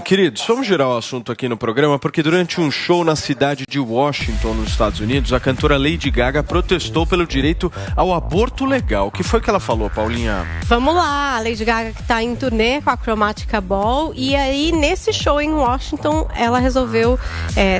Queridos, vamos girar o assunto aqui no programa, porque durante um show na cidade de Washington, nos Estados Unidos, a cantora Lady Gaga protestou pelo direito ao aborto legal. O que foi que ela falou, Paulinha? Vamos lá, a Lady Gaga que está em turnê com a Chromatica Ball, e aí nesse show em Washington ela resolveu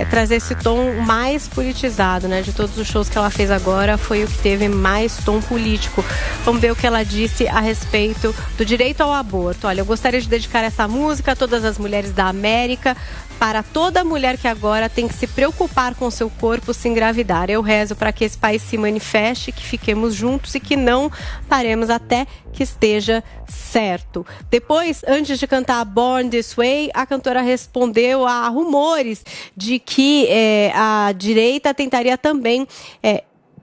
trazer esse tom mais politizado, né? De todos os shows que ela fez agora, foi o que teve mais tom político. Vamos ver o que ela disse a respeito do direito ao aborto. Olha, eu gostaria de dedicar essa música a todas as mulheres da América, para toda mulher que agora tem que se preocupar com seu corpo se engravidar. Eu rezo para que esse país se manifeste, que fiquemos juntos e que não paremos até que esteja certo. Depois, antes de cantar Born This Way, a cantora respondeu a rumores de que a direita tentaria também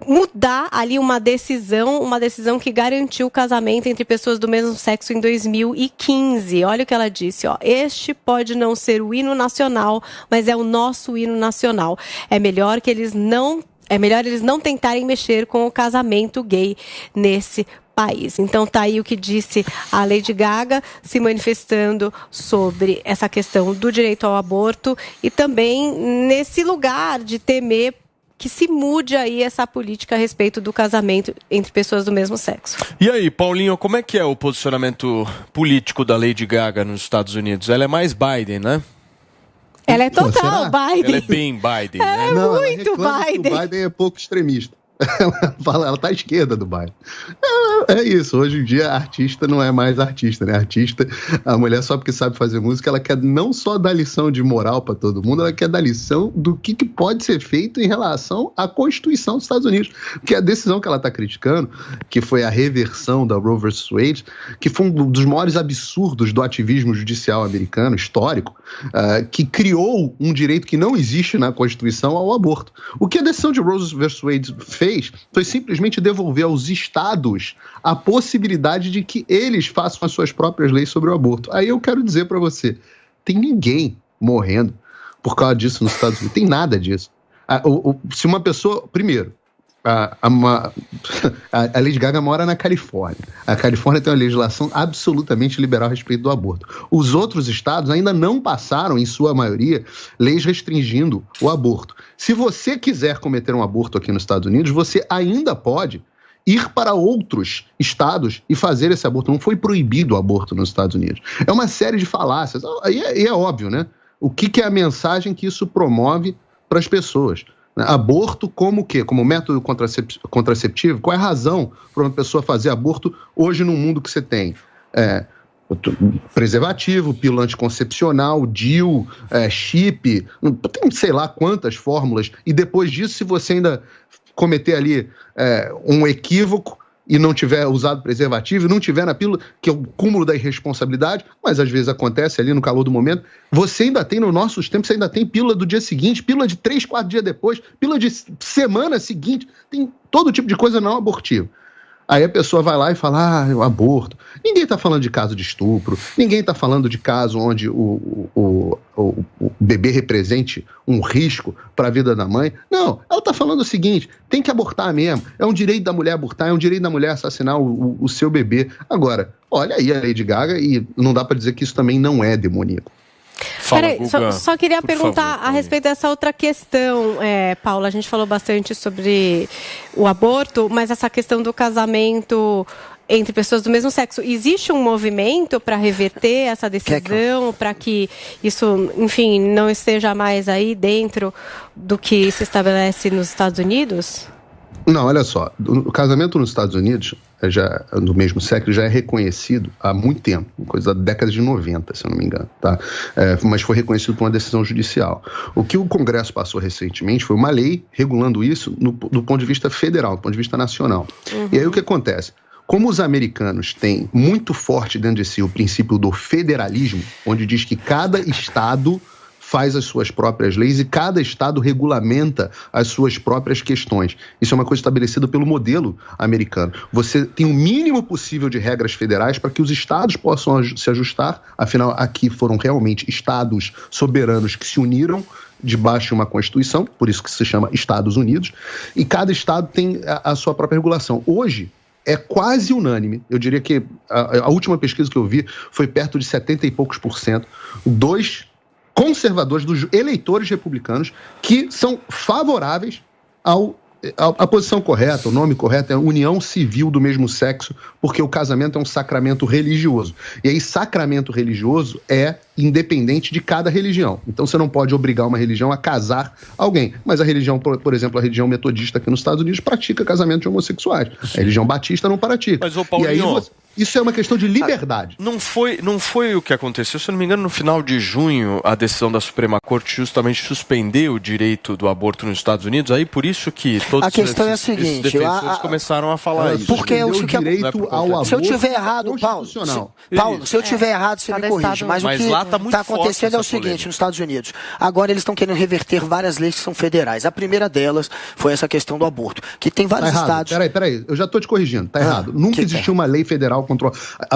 mudar ali uma decisão que garantiu o casamento entre pessoas do mesmo sexo em 2015. Olha o que ela disse, ó. Este pode não ser o hino nacional, mas é o nosso hino nacional. É melhor eles não tentarem mexer com o casamento gay nesse país. Então tá aí o que disse a Lady Gaga, se manifestando sobre essa questão do direito ao aborto e também nesse lugar de temer que se mude aí essa política a respeito do casamento entre pessoas do mesmo sexo. E aí, Paulinho, como é que é o posicionamento político da Lady Gaga nos Estados Unidos? Ela é mais Biden, né? Ela é total Biden. Ela é bem Biden, né? Não, muito ela Biden. Que o Biden é pouco extremista. Ela tá à esquerda do Biden. É isso, hoje em dia artista não é mais artista, né? Artista, a mulher só porque sabe fazer música, ela quer não só dar lição de moral para todo mundo, ela quer dar lição do que pode ser feito em relação à Constituição dos Estados Unidos. Porque a decisão que ela tá criticando, que foi a reversão da Roe vs. Wade, que foi um dos maiores absurdos do ativismo judicial americano, histórico, que criou um direito que não existe na Constituição ao aborto. O que a decisão de Roe vs. Wade fez foi simplesmente devolver aos estados a possibilidade de que eles façam as suas próprias leis sobre o aborto. Aí eu quero dizer para você, tem ninguém morrendo por causa disso nos Estados Unidos, tem nada disso. Se uma pessoa, primeiro, a Lady Gaga mora na Califórnia. A Califórnia tem uma legislação absolutamente liberal a respeito do aborto. Os outros estados ainda não passaram, em sua maioria, leis restringindo o aborto. Se você quiser cometer um aborto aqui nos Estados Unidos, você ainda pode ir para outros estados e fazer esse aborto. Não foi proibido o aborto nos Estados Unidos. É uma série de falácias. E é óbvio, né? O que é a mensagem que isso promove para as pessoas? Aborto como o quê? Como método contraceptivo? Qual é a razão para uma pessoa fazer aborto hoje no mundo que você tem? Preservativo, pílula anticoncepcional, DIU, chip, tem sei lá quantas fórmulas. E depois disso, se você ainda cometer ali um equívoco e não tiver usado preservativo, e não tiver na pílula, que é o cúmulo da irresponsabilidade, mas às vezes acontece ali no calor do momento, você ainda tem, nos nossos tempos, você ainda tem pílula do dia seguinte, pílula de 3, 4 dias depois, pílula de semana seguinte, tem todo tipo de coisa não abortiva. Aí a pessoa vai lá e fala, o aborto. Ninguém está falando de caso de estupro, ninguém está falando de caso onde o bebê represente um risco para a vida da mãe. Não, ela está falando o seguinte, tem que abortar mesmo. É um direito da mulher abortar, é um direito da mulher assassinar o seu bebê. Agora, olha aí a Lady Gaga e não dá para dizer que isso também não é demoníaco. Peraí, só queria perguntar a respeito dessa outra questão, Paula. A gente falou bastante sobre o aborto, mas essa questão do casamento entre pessoas do mesmo sexo. Existe um movimento para reverter essa decisão, para que isso, enfim, não esteja mais aí dentro do que se estabelece nos Estados Unidos? Não, olha só, o casamento nos Estados Unidos, do mesmo sexo, já é reconhecido há muito tempo, coisa da década de 90, se eu não me engano, tá? Mas foi reconhecido por uma decisão judicial. O que o Congresso passou recentemente foi uma lei regulando isso do ponto de vista federal, do ponto de vista nacional. Uhum. E aí o que acontece? Como os americanos têm muito forte dentro de si o princípio do federalismo, onde diz que cada estado faz as suas próprias leis e cada estado regulamenta as suas próprias questões. Isso é uma coisa estabelecida pelo modelo americano. Você tem o mínimo possível de regras federais para que os estados possam se ajustar, afinal, aqui foram realmente estados soberanos que se uniram debaixo de uma Constituição, por isso que se chama Estados Unidos, e cada estado tem a sua própria regulação. Hoje, é quase unânime, eu diria que a última pesquisa que eu vi foi perto de 70 e poucos %, 2 conservadores, dos eleitores republicanos, que são favoráveis a posição correta, o nome correto é união civil do mesmo sexo, porque o casamento é um sacramento religioso. E aí, sacramento religioso é independente de cada religião. Então, você não pode obrigar uma religião a casar alguém. Mas a religião, por exemplo, a religião metodista aqui nos Estados Unidos pratica casamento de homossexuais. A religião batista não pratica. Mas, ô Paulinho, isso é uma questão de liberdade. Não foi o que aconteceu, se eu não me engano, no final de junho, a decisão da Suprema Corte justamente suspendeu o direito do aborto nos Estados Unidos, aí por isso que todos a questão esses, é a seguinte, esses defensores começaram a falar isso. Porque o direito ao aborto, se eu tiver errado, Paulo, se eu tiver errado, você me corrige. Mas o que está acontecendo é o seguinte, nos Estados Unidos. Agora eles estão querendo reverter várias leis que são federais. A primeira delas foi essa questão do aborto, que tem vários estados... Peraí, eu já estou te corrigindo, tá errado. Nunca existiu uma lei federal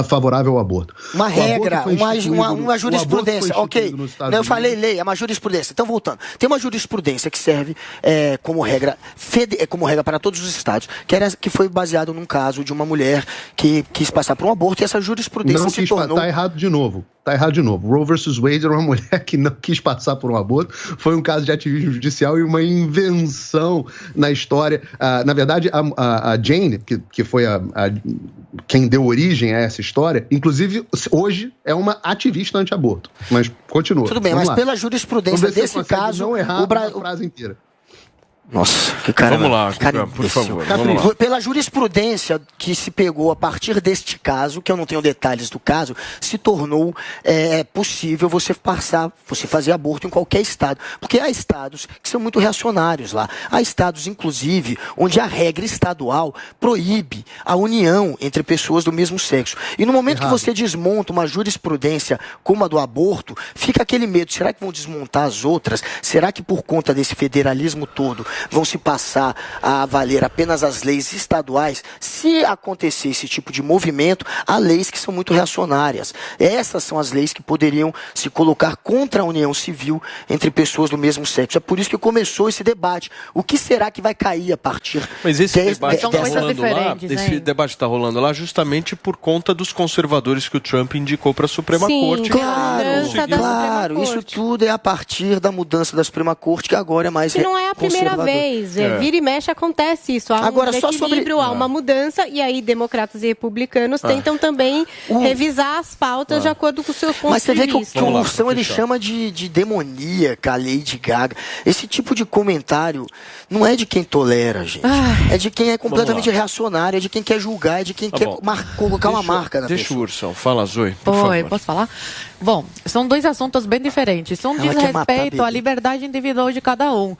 favorável ao aborto. Uma regra, uma jurisprudência. Ok, eu falei lei, é uma jurisprudência. Então, voltando. Tem uma jurisprudência que serve como regra para todos os estados, que foi baseado num caso de uma mulher que quis passar por um aborto, e essa jurisprudência se tornou... Tá errado de novo. Roe vs. Wade era uma mulher que não quis passar por um aborto. Foi um caso de ativismo judicial e uma invenção na história. Na verdade, a Jane, que foi quem deu origem a essa história, inclusive, hoje é uma ativista anti-aborto. Mas continua. Tudo bem, mas pela jurisprudência desse caso... Não errar a frase inteira. Nossa, que cara... Vamos lá, por favor. Vamos lá. Pela jurisprudência que se pegou a partir deste caso, que eu não tenho detalhes do caso, se tornou possível você fazer aborto em qualquer estado. Porque há estados que são muito reacionários lá. Há estados, inclusive, onde a regra estadual proíbe a união entre pessoas do mesmo sexo. E no momento que você desmonta uma jurisprudência como a do aborto, fica aquele medo. Será que vão desmontar as outras? Será que por conta desse federalismo todo vão se passar a valer apenas as leis estaduais? Se acontecer esse tipo de movimento, há leis que são muito reacionárias. Essas são as leis que poderiam se colocar contra a união civil entre pessoas do mesmo sexo. É por isso que começou esse debate. O que será que vai cair a partir... Mas esse debate está rolando lá justamente por conta dos conservadores que o Trump indicou para a Suprema Corte. Claro, isso tudo é a partir da mudança da Suprema Corte, que agora é mais conservador. Não é a primeira vez. Vira e mexe, acontece isso. Há agora, um equilíbrio, há uma mudança, e aí democratas e republicanos tentam também revisar as pautas de acordo com os seus pontos de vista. Mas você vê que o Ursão, ele chama de demoníaca a Lady Gaga. Esse tipo de comentário não é de quem tolera, gente. É de quem é completamente reacionário, é de quem quer julgar, é de quem quer colocar uma marca na pessoa. Deixa o Ursão. Fala, Zoe, por favor. Posso falar? Bom, são dois assuntos bem diferentes. Um diz respeito à liberdade individual de cada um.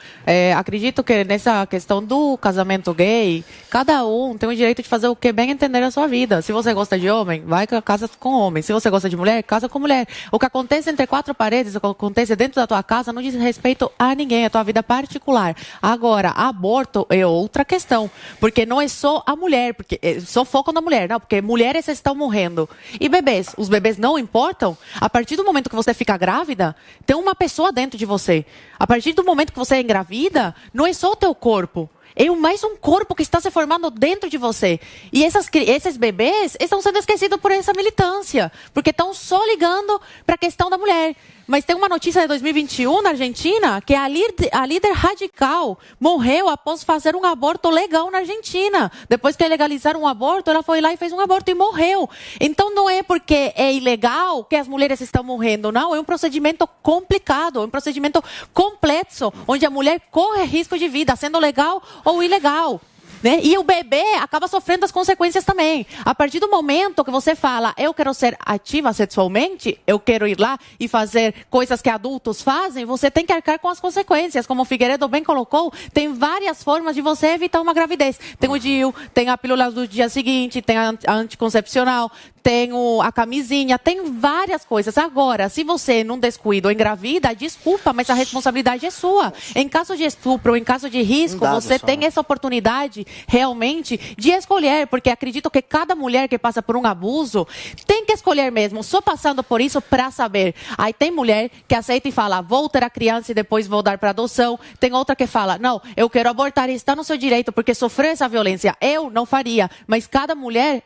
Acredito que nessa questão do casamento gay, cada um tem o direito de fazer o que bem entender a sua vida. Se você gosta de homem, vai casa com homem. Se você gosta de mulher, casa com mulher. O que acontece entre quatro paredes, o que acontece dentro da tua casa, não diz respeito a ninguém, é a tua vida particular. Agora, aborto é outra questão, porque não é só a mulher, porque só foco na mulher, não, porque mulheres estão morrendo. E bebês? Os bebês não importam? A partir do momento que você fica grávida, tem uma pessoa dentro de você. A partir do momento que você é engravida, não é só o teu corpo. É mais um corpo que está se formando dentro de você. E esses bebês estão sendo esquecidos por essa militância, porque estão só ligando para a questão da mulher. Mas tem uma notícia de 2021 na Argentina, que a líder radical morreu após fazer um aborto legal na Argentina. Depois que legalizaram um aborto, ela foi lá e fez um aborto e morreu. Então não é porque é ilegal que as mulheres estão morrendo, não. É um procedimento complicado, é um procedimento complexo, onde a mulher corre risco de vida, sendo legal ou ilegal. Né? E o bebê acaba sofrendo as consequências também. A partir do momento que você fala, eu quero ser ativa sexualmente, eu quero ir lá e fazer coisas que adultos fazem, você tem que arcar com as consequências. Como o Figueiredo bem colocou, tem várias formas de você evitar uma gravidez. Tem o DIU, tem a pílula do dia seguinte, tem a anticoncepcional, tem a camisinha, tem várias coisas. Agora, se você não descuida ou engravida, desculpa, mas a responsabilidade é sua. Em caso de estupro, em caso de risco, você tem essa oportunidade realmente de escolher, porque acredito que cada mulher que passa por um abuso tem que escolher mesmo, só passando por isso para saber. Aí tem mulher que aceita e fala, vou ter a criança e depois vou dar para adoção. Tem outra que fala, não, eu quero abortar e está no seu direito porque sofreu essa violência. Eu não faria, mas cada mulher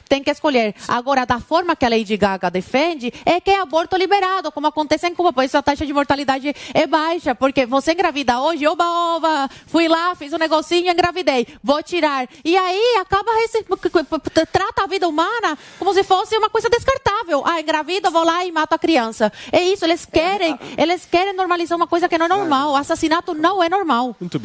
tem que escolher. Agora, da forma que a Lady Gaga defende, é que é aborto liberado, como acontece em Cuba, por isso a taxa de mortalidade é baixa, porque você engravida hoje, oba, fui lá, fiz um negocinho, engravidei, vou tirar. E aí acaba, trata a vida humana como se fosse uma coisa descartável. Ah, engravida, vou lá e mato a criança. É isso, eles querem normalizar uma coisa que não é normal. O assassinato não é normal. Muito bem.